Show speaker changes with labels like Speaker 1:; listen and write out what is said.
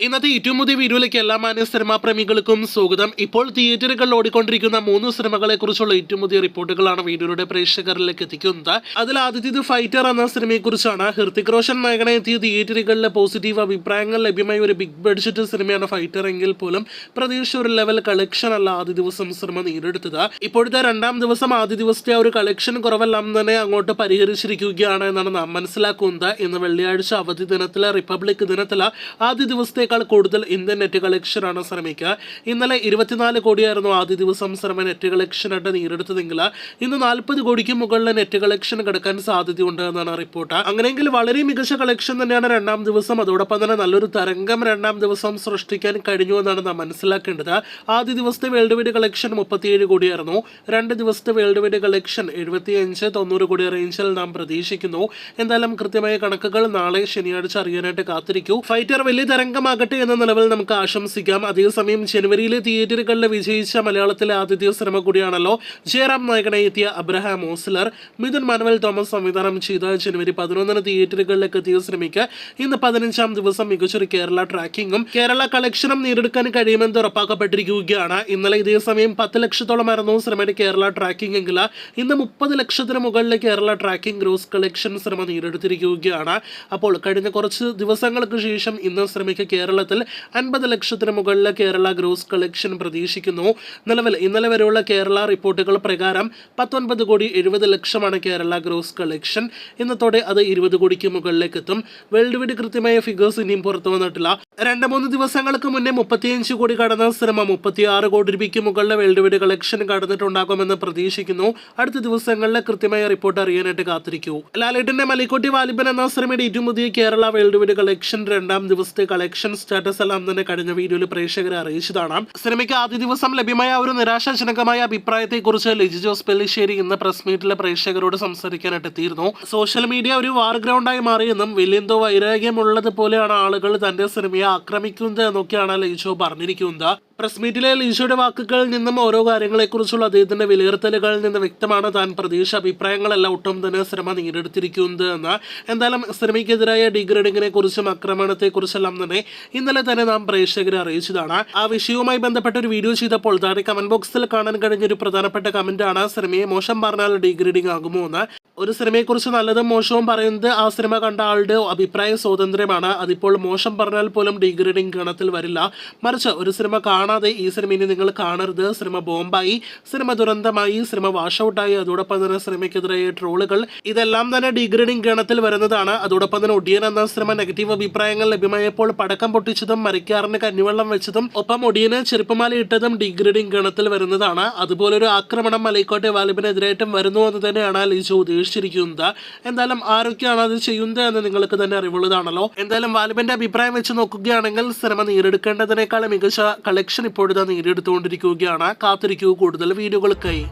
Speaker 1: ഇന്നത്തെ ഏറ്റവും പുതിയ വീഡിയോയിലേക്ക് എല്ലാ മാന്യ സിനിമാ പ്രേമികൾക്കും സ്വാഗതം. ഇപ്പോൾ തിയേറ്ററുകളിൽ ഓടിക്കൊണ്ടിരിക്കുന്ന 3 സിനിമകളെ കുറിച്ചുള്ള ഏറ്റവും പുതിയ റിപ്പോർട്ടുകളാണ് വീഡിയോയുടെ പ്രേക്ഷകരിലേക്ക് എത്തിക്കുന്നത്. അതിൽ ആദ്യത്തേത് ഫൈറ്റർ എന്ന സിനിമയെ കുറിച്ചാണ്. ഹൃതിക് റോഷൻ നായകനെ എത്തിയ തിയേറ്ററുകളിലെ പോസിറ്റീവ് അഭിപ്രായങ്ങൾ ലഭ്യമായ ഒരു ബിഗ് ബഡ്ജറ്റ് സിനിമയാണ് ഫൈറ്റർ എങ്കിൽ പോലും പ്രതീക്ഷ ഒരു ലെവൽ കളക്ഷൻ അല്ല ആദ്യ ദിവസം സിനിമ നേടിയെടുത്തത്. ഇപ്പോഴത്തെ രണ്ടാം ദിവസം ആദ്യ ദിവസത്തെ ഒരു കളക്ഷൻ കുറവെല്ലാം തന്നെ അങ്ങോട്ട് പരിഹരിച്ചിരിക്കുകയാണ് എന്നാണ് നാം മനസ്സിലാക്കുന്നത്. ഇന്ന് വെള്ളിയാഴ്ച അവധി ദിനത്തിലെ റിപ്പബ്ലിക് ദിനത്തിലെ ആദ്യ ദിവസത്തെ കൂടുതൽ ഇന്ത്യൻ നെറ്റ് കളക്ഷൻ ആണ് ശ്രമിക്കുക. ഇന്നലെ 24 കോടിയായിരുന്നു ആദ്യ ദിവസം ശ്രമ നെറ്റ് കളക്ഷൻ ആയിട്ട് നേടിയെടുത്തതെങ്കിൽ ഇന്ന് 40 കോടിക്ക് മുകളിൽ നെറ്റ് കളക്ഷൻ കിടക്കാൻ സാധ്യതയുണ്ട് എന്നാണ് റിപ്പോർട്ട്. അങ്ങനെയെങ്കിൽ വളരെ മികച്ച കളക്ഷൻ തന്നെയാണ് രണ്ടാം ദിവസം. അതോടൊപ്പം തന്നെ നല്ലൊരു തരംഗം രണ്ടാം ദിവസം സൃഷ്ടിക്കാൻ കഴിഞ്ഞു എന്നാണ് നാം മനസ്സിലാക്കേണ്ടത്. ആദ്യ ദിവസത്തെ വേൾഡ് വൈഡ് കളക്ഷൻ 37 കോടിയായിരുന്നു. 2 ദിവസത്തെ വേൾഡ് വൈഡ് കളക്ഷൻ 75-90 കോടി റേഞ്ചിൽ നാം പ്രതീക്ഷിക്കുന്നു. എന്തായാലും കൃത്യമായ കണക്കുകൾ നാളെ ശനിയാഴ്ച അറിയാനായിട്ട് കാത്തിരിക്കൂ. ഫൈറ്റർ വലിയ തരംഗമാകട്ടെ എന്ന നിലവിൽ നമുക്ക് ആശംസിക്കാം. അതേസമയം ജനുവരിയിലെ തിയേറ്ററുകളിൽ വിജയിച്ച മലയാളത്തിലെ ആദ്യത്തെ സിനിമ കൂടിയാണല്ലോ ജയറാം നായകനെ എത്തിയ അബ്രഹാം ഓസ്ലർ. മിഥുൻ മാനുവൽ തോമസ് സംവിധാനം ചെയ്ത ജനുവരി 11 തിയേറ്ററുകളിലേക്ക് എത്തിയ സിനിമയ്ക്ക് ഇന്ന് 15ാം ദിവസം മികച്ചൊരു കേരള ട്രാക്കിങ്ങും കേരള കളക്ഷനും നേടിയെടുക്കാൻ കഴിയുമെന്ന് ഉറപ്പാക്കപ്പെട്ടിരിക്കുകയാണ്. ഇന്നലെ ഇതേ സമയം 10 ലക്ഷത്തോളമായിരുന്നു സിനിമയുടെ കേരള ട്രാക്കിംഗ് എങ്കിൽ ഇന്ന് 30 ലക്ഷത്തിന് മുകളിൽ Kerala tracking gross collection cinema നേടിയെടുത്തിരിക്കുകയാണ്. അപ്പോൾ കഴിഞ്ഞ കുറച്ച് ദിവസങ്ങൾക്ക് ശേഷം ഇന്ന് സിനിമയ്ക്ക് കേരളത്തിൽ 50 ലക്ഷത്തിന് മുകളിൽ കേരള ഗ്രോസ് കളക്ഷൻ പ്രതീക്ഷിക്കുന്നു. നിലവിൽ ഇന്നലെ വരെയുള്ള കേരള റിപ്പോർട്ടുകൾ പ്രകാരം 19 കോടി 70 ലക്ഷമാണ് കേരള ഗ്രോസ് കളക്ഷൻ. ഇന്നത്തോടെ അത് 20 കോടിക്ക് മുകളിലേക്ക് എത്തും. വേൾഡ് വൈഡ് കൃത്യമായ ഫിഗേഴ്സ് ഇനിയും പുറത്തു വന്നിട്ടില്ല. 2-3 ദിവസങ്ങൾക്ക് മുന്നേ 35 കോടി കടന്ന സിനിമ 36 കോടി രൂപയ്ക്ക് മുകളിൽ വേൾഡ് വൈഡ് കളക്ഷൻ കടന്നിട്ടുണ്ടാകുമെന്ന് പ്രതീക്ഷിക്കുന്നു. അടുത്ത ദിവസങ്ങളിൽ കൃത്യമായ റിപ്പോർട്ട് അറിയാനായിട്ട് കാത്തിരിക്കൂ. ലാലേട്ടന്റെ മലിക്കോട്ടി വാലിബൻ എന്ന സിനിമയുടെ ഏറ്റവും പുതിയ കേരള വേൾഡ് വൈഡ് കളക്ഷൻ രണ്ടാം ദിവസത്തെ കളക്ഷൻ സ്റ്റാറ്റസ് എല്ലാം തന്നെ കഴിഞ്ഞ വീഡിയോയിൽ പ്രേക്ഷകരെ അറിയിച്ചതാണ്. സിനിമയ്ക്ക് ആദ്യ ദിവസം ലഭ്യമായ ഒരു നിരാശാജനകമായ അഭിപ്രായത്തെ കുറിച്ച് ലിജി ജോസ് പെല്ലിശ്ശേരി ഇന്ന് പ്രസ് മീറ്റിലെ പ്രേക്ഷകരോട് സംസാരിക്കാനായിട്ട് എത്തിയിരുന്നു. സോഷ്യൽ മീഡിയ ഒരു വാർ ഗ്രൗണ്ടായി മാറിയെന്നും വലിയെന്തോ വൈരാഗ്യമുള്ളത് പോലെയാണ് ആളുകൾ തന്റെ സിനിമയെ ആക്രമിക്കുന്നത് എന്നൊക്കെയാണ് ലിജോ പറഞ്ഞിരിക്കുന്നത്. പ്രസ് മീറ്റിലെ ലിജോയുടെ വാക്കുകളിൽ നിന്നും ഓരോ കാര്യങ്ങളെക്കുറിച്ചുള്ള അദ്ദേഹത്തിന്റെ വിലയിരുത്തലുകളിൽ നിന്ന് വ്യക്തമാണ് താൻ പ്രതീക്ഷ അഭിപ്രായങ്ങളെല്ലാം ഒട്ടും തന്നെ സിനിമ നേടിയെടുത്തിരിക്കുന്നത് എന്ന്. എന്തായാലും സിനിമയ്ക്കെതിരായ ഡിഗ്രേഡിങ്ങിനെ കുറിച്ചും ആക്രമണത്തെക്കുറിച്ചെല്ലാം തന്നെ ഇന്നലെ തന്നെ നാം പ്രേക്ഷകരെ അറിയിച്ചതാണ്. ആ വിഷയവുമായി ബന്ധപ്പെട്ട ഒരു വീഡിയോ ചെയ്തപ്പോൾ താഴെ കമന്റ് ബോക്സിൽ കാണാൻ കഴിഞ്ഞ ഒരു പ്രധാനപ്പെട്ട കമന്റ് ആണ് സിനിമയെ മോശം പറഞ്ഞാൽ ഡിഗ്രേഡിംഗ് ആകുമോ എന്ന്. ഒരു സിനിമയെക്കുറിച്ച് നല്ലതും മോശവും പറയുന്നത് ആ സിനിമ കണ്ട ആളുടെ അഭിപ്രായ സ്വാതന്ത്ര്യമാണ്. അതിപ്പോൾ മോശം പറഞ്ഞാൽ പോലും ഡിഗ്രേഡിംഗ് ഗണത്തിൽ വരില്ല. മറിച്ച് ഒരു സിനിമ കാണാതെ ഈ സിനിമ ഇനി നിങ്ങൾ കാണരുത്, സിനിമ ബോംബായി, സിനിമ ദുരന്തമായി, സിനിമ വാഷൌട്ടായി, അതോടൊപ്പം തന്നെ സിനിമയ്ക്കെതിരായ ട്രോളുകൾ, ഇതെല്ലാം തന്നെ ഡിഗ്രേഡിംഗ് ഗണത്തിൽ വരുന്നതാണ്. അതോടൊപ്പം തന്നെ ഒടിയൻ എന്ന സിനിമ നെഗറ്റീവ് അഭിപ്രായങ്ങൾ ലഭ്യമായപ്പോൾ പടക്കം പൊട്ടിച്ചതും മരിക്കാറിന് കഞ്ഞിവെള്ളം വെച്ചതും ഒപ്പം ഒടിയന് ചെരുപ്പമാല ഇട്ടതും ഡിഗ്രേഡിംഗ് ഗണത്തിൽ വരുന്നതാണ്. അതുപോലൊരു ആക്രമണം മലൈക്കോട്ടെ വാലിബിനെതിരായിട്ടും വരുന്നു എന്ന് തന്നെയാണ് ലിജോ ഉദ്ദേശിച്ചിരിക്കുന്നത്. എന്തായാലും ആരൊക്കെയാണ് അത് ചെയ്യുന്നത് എന്ന് നിങ്ങൾക്ക് തന്നെ അറിവുള്ളതാണല്ലോ. എന്തായാലും വാലിബിന്റെ അഭിപ്രായം വെച്ച് നോക്കുകയാണെങ്കിൽ സിനിമ നേടിയെടുക്കേണ്ടതിനേക്കാൾ മികച്ച കളക്ഷൻ ഇപ്പോഴത്തെ നേടിയെടുത്തുകൊണ്ടിരിക്കുകയാണ്. കാത്തിരിക്കൂ കൂടുതൽ വീഡിയോകൾക്കായി.